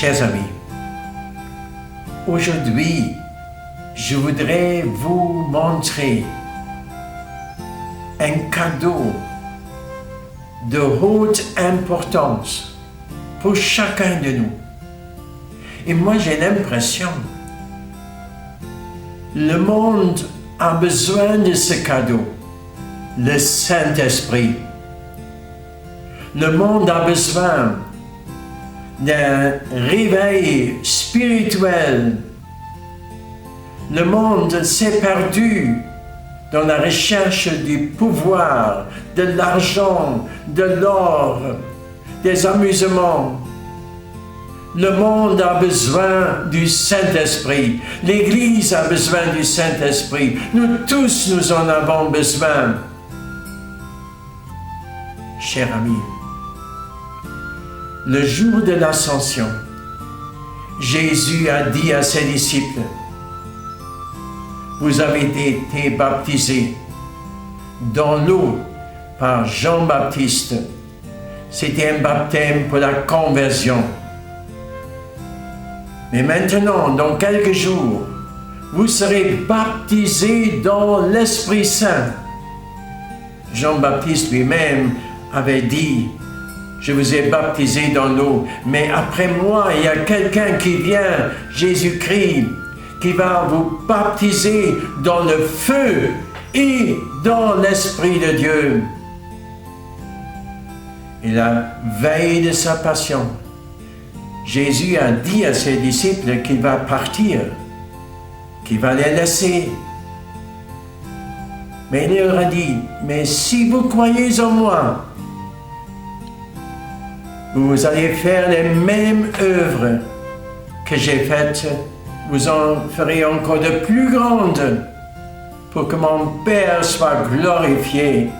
Chers amis, aujourd'hui, je voudrais vous montrer un cadeau de haute importance pour chacun de nous. Et moi, j'ai l'impression, le monde a besoin de ce cadeau, le Saint-Esprit. Le monde a besoin d'un réveil spirituel. Le monde s'est perdu dans la recherche du pouvoir, de l'argent, de l'or, des amusements. Le monde a besoin du Saint-Esprit. L'Église a besoin du Saint-Esprit. Nous tous, nous en avons besoin. Chers amis, le jour de l'Ascension, Jésus a dit à ses disciples, « Vous avez été baptisés dans l'eau par Jean-Baptiste. » C'était un baptême pour la conversion. Mais maintenant, dans quelques jours, vous serez baptisés dans l'Esprit Saint. Jean-Baptiste lui-même avait dit, « Je vous ai baptisé dans l'eau, mais après moi, il y a quelqu'un qui vient, Jésus-Christ, qui va vous baptiser dans le feu et dans l'Esprit de Dieu. » Et la veille de sa passion, Jésus a dit à ses disciples qu'il va partir, qu'il va les laisser. Mais il leur a dit, « Mais si vous croyez en moi, vous allez faire les mêmes œuvres que j'ai faites, vous en ferez encore de plus grandes pour que mon Père soit glorifié. »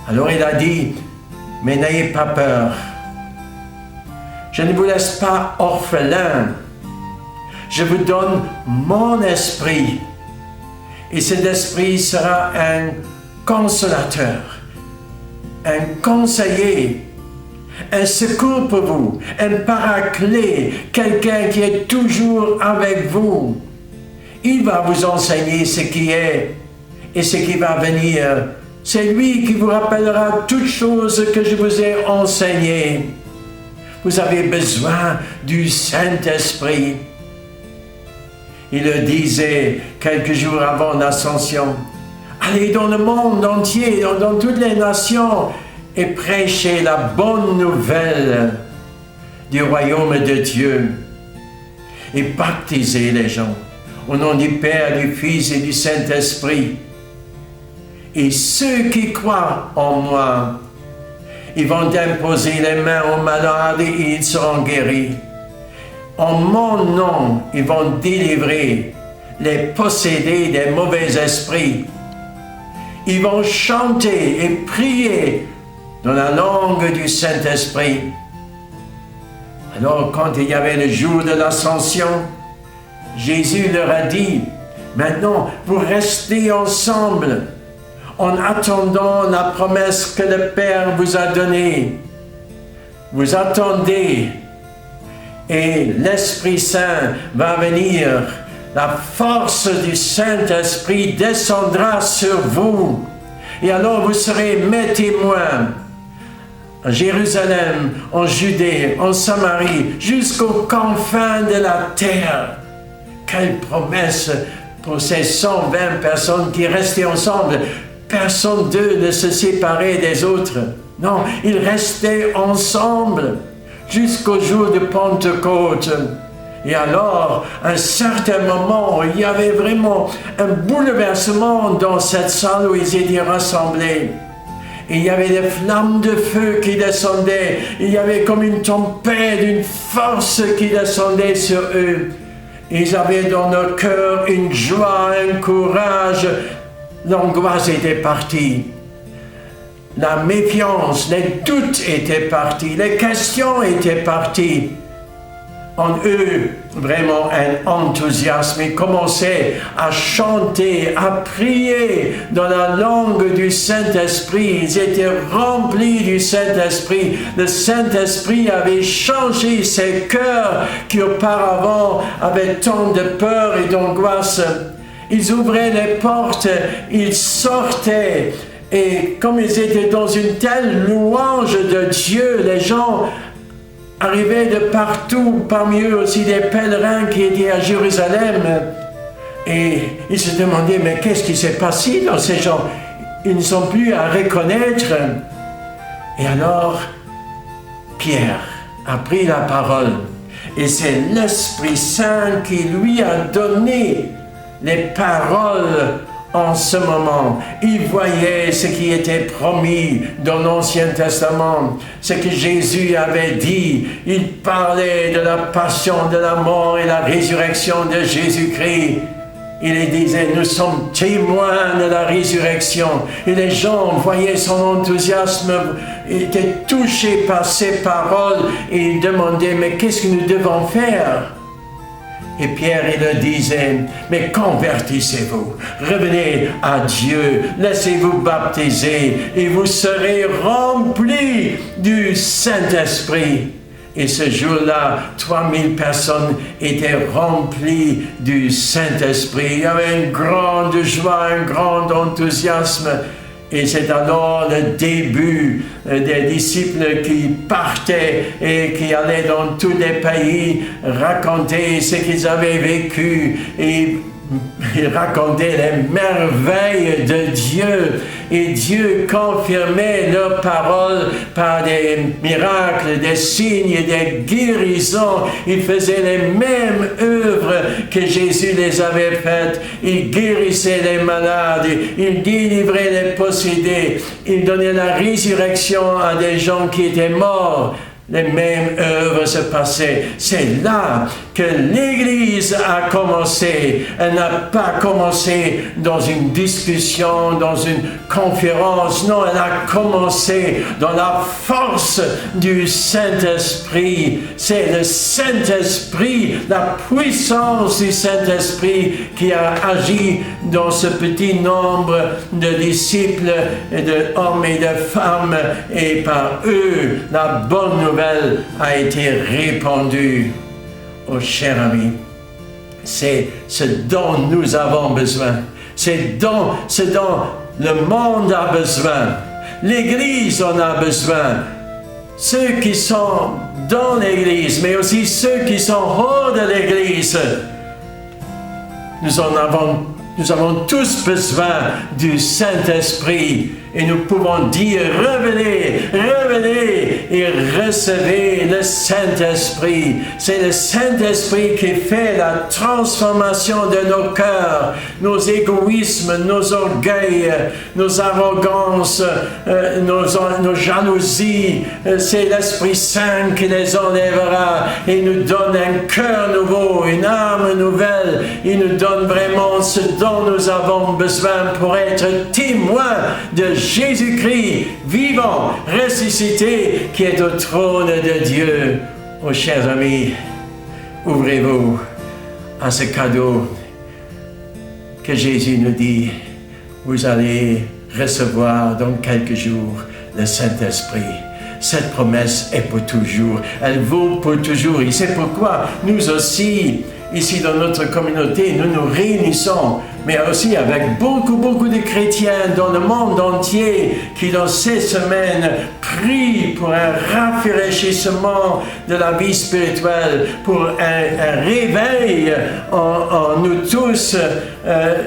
Alors il a dit, « Mais n'ayez pas peur. Je ne vous laisse pas orphelin. Je vous donne mon esprit. Et cet esprit sera un consolateur, un conseiller, un secours pour vous, un paraclet, quelqu'un qui est toujours avec vous. Il va vous enseigner ce qui est et ce qui va venir. C'est lui qui vous rappellera toutes choses que je vous ai enseignées. Vous avez besoin du Saint-Esprit. » Il le disait quelques jours avant l'Ascension. « Allez dans le monde entier, dans toutes les nations, et prêchez la bonne nouvelle du royaume de Dieu. Et baptisez les gens au nom du Père, du Fils et du Saint-Esprit. Et ceux qui croient en moi, ils vont imposer les mains aux malades et ils seront guéris. En mon nom, ils vont délivrer les possédés des mauvais esprits. Ils vont chanter et prier dans la langue du Saint-Esprit. » Alors, quand il y avait le jour de l'Ascension, Jésus leur a dit, « Maintenant, vous restez ensemble en attendant la promesse que le Père vous a donnée. Vous attendez et l'Esprit Saint va venir. La force du Saint-Esprit descendra sur vous. Et alors vous serez mes témoins à Jérusalem, en Judée, en Samarie, jusqu'aux confins de la terre. » Quelle promesse pour ces 120 personnes qui restaient ensemble. Personne d'eux ne se séparait des autres. Non, ils restaient ensemble jusqu'au jour de Pentecôte. Et alors, à un certain moment, il y avait vraiment un bouleversement dans cette salle où ils étaient rassemblés. Et il y avait des flammes de feu qui descendaient. Il y avait comme une tempête, une force qui descendait sur eux. Ils avaient dans leur cœur une joie, un courage. L'angoisse était partie. La méfiance, les doutes étaient partis. Les questions étaient parties. en eux vraiment un enthousiasme. Ils commençaient à chanter, à prier dans la langue du Saint-Esprit. Ils étaient remplis du Saint-Esprit. Le Saint-Esprit avait changé ces cœurs qui auparavant avaient tant de peur et d'angoisse. Ils ouvraient les portes, ils sortaient. Et comme ils étaient dans une telle louange de Dieu, les gens arrivaient de partout, parmi eux aussi des pèlerins qui étaient à Jérusalem. Et ils se demandaient, mais qu'est-ce qui s'est passé dans ces gens? Ils ne sont plus à reconnaître. Et alors, Pierre a pris la parole. Et c'est l'Esprit Saint qui lui a donné les paroles en ce moment. Il voyait ce qui était promis dans l'Ancien Testament, ce que Jésus avait dit. Il parlait de la passion, de la mort et la résurrection de Jésus-Christ. Il disait, nous sommes témoins de la résurrection. Et les gens voyaient son enthousiasme, étaient touchés par ces paroles et ils demandaient, mais qu'est-ce que nous devons faire? Et Pierre, il leur disait, mais convertissez-vous, revenez à Dieu, laissez-vous baptiser et vous serez remplis du Saint-Esprit. Et ce jour-là, 3000 personnes étaient remplies du Saint-Esprit. Il y avait une grande joie, un grand enthousiasme. Et c'est alors le début des disciples qui partaient et qui allaient dans tous les pays raconter ce qu'ils avaient vécu et ils racontaient les merveilles de Dieu. Et Dieu confirmait leurs paroles par des miracles, des signes et des guérisons. Il faisait les mêmes œuvres que Jésus les avait faites. Il guérissait les malades, il délivrait les possédés, il donnait la résurrection à des gens qui étaient morts. Les mêmes œuvres se passaient. C'est là que l'Église a commencé. Elle n'a pas commencé dans une discussion, dans une conférence. Non, elle a commencé dans la force du Saint-Esprit. C'est le Saint-Esprit, la puissance du Saint-Esprit qui a agi dans ce petit nombre de disciples, et d'hommes et de femmes. Et par eux, la bonne nouvelle a été répandue. Oh, cher ami, c'est ce dont nous avons besoin. C'est ce dont le monde a besoin. L'Église en a besoin. Ceux qui sont dans l'Église, mais aussi ceux qui sont hors de l'Église. Nous avons tous besoin du Saint-Esprit. Et nous pouvons dire, revenez, revenez et recevez le Saint-Esprit. C'est le Saint-Esprit qui fait la transformation de nos cœurs, nos égoïsmes, nos orgueils, nos arrogances, nos jalousies. C'est l'Esprit Saint qui les enlèvera et nous donne un cœur nouveau, une âme nouvelle. Il nous donne vraiment ce dont nous avons besoin pour être témoins de Jésus-Christ, vivant, ressuscité, qui est au trône de Dieu. Oh, chers amis, ouvrez-vous à ce cadeau que Jésus nous dit. Vous allez recevoir dans quelques jours le Saint-Esprit. Cette promesse est pour toujours. Elle vaut pour toujours. Et c'est pourquoi nous aussi, ici dans notre communauté, nous nous réunissons, mais aussi avec beaucoup de chrétiens dans le monde entier qui dans ces semaines prient pour un rafraîchissement de la vie spirituelle, pour un réveil en nous tous,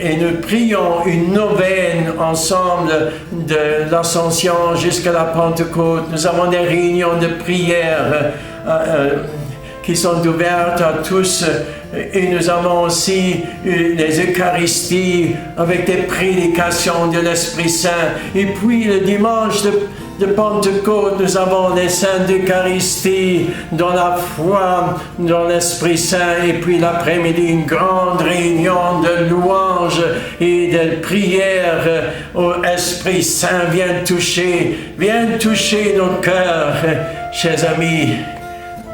et nous prions une neuvaine ensemble de l'Ascension jusqu'à la Pentecôte. Nous avons des réunions de prière qui sont ouvertes à tous. Et nous avons aussi les Eucharisties avec des prédications de l'Esprit Saint. Et puis le dimanche de Pentecôte, nous avons les saintes Eucharisties dans la foi, dans l'Esprit Saint. Et puis l'après-midi, une grande réunion de louanges et de prières au Esprit Saint. Viens toucher nos cœurs, chers amis.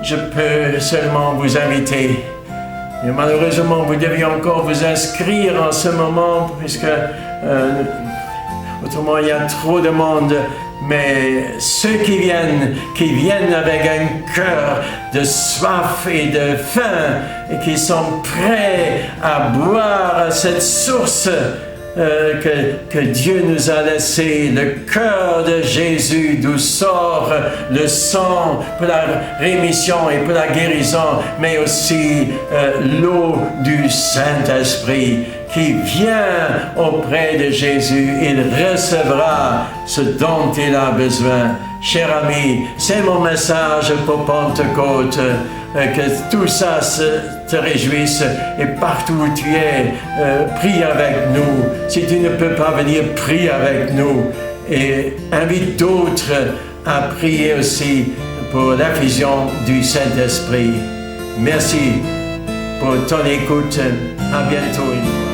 je peux seulement vous inviter. Et malheureusement, vous deviez encore vous inscrire en ce moment, puisque autrement il y a trop de monde. Mais ceux qui viennent avec un cœur de soif et de faim, et qui sont prêts à boire à cette source que Dieu nous a laissé, le cœur de Jésus d'où sort le sang pour la rémission et pour la guérison, mais aussi l'eau du Saint-Esprit qui vient auprès de Jésus. Il recevra ce dont il a besoin. Cher ami, c'est mon message pour Pentecôte. Que tout ça te réjouisse, et partout où tu es, prie avec nous. Si tu ne peux pas venir, prie avec nous et invite d'autres à prier aussi pour l'effusion du Saint-Esprit. Merci pour ton écoute. À bientôt une fois.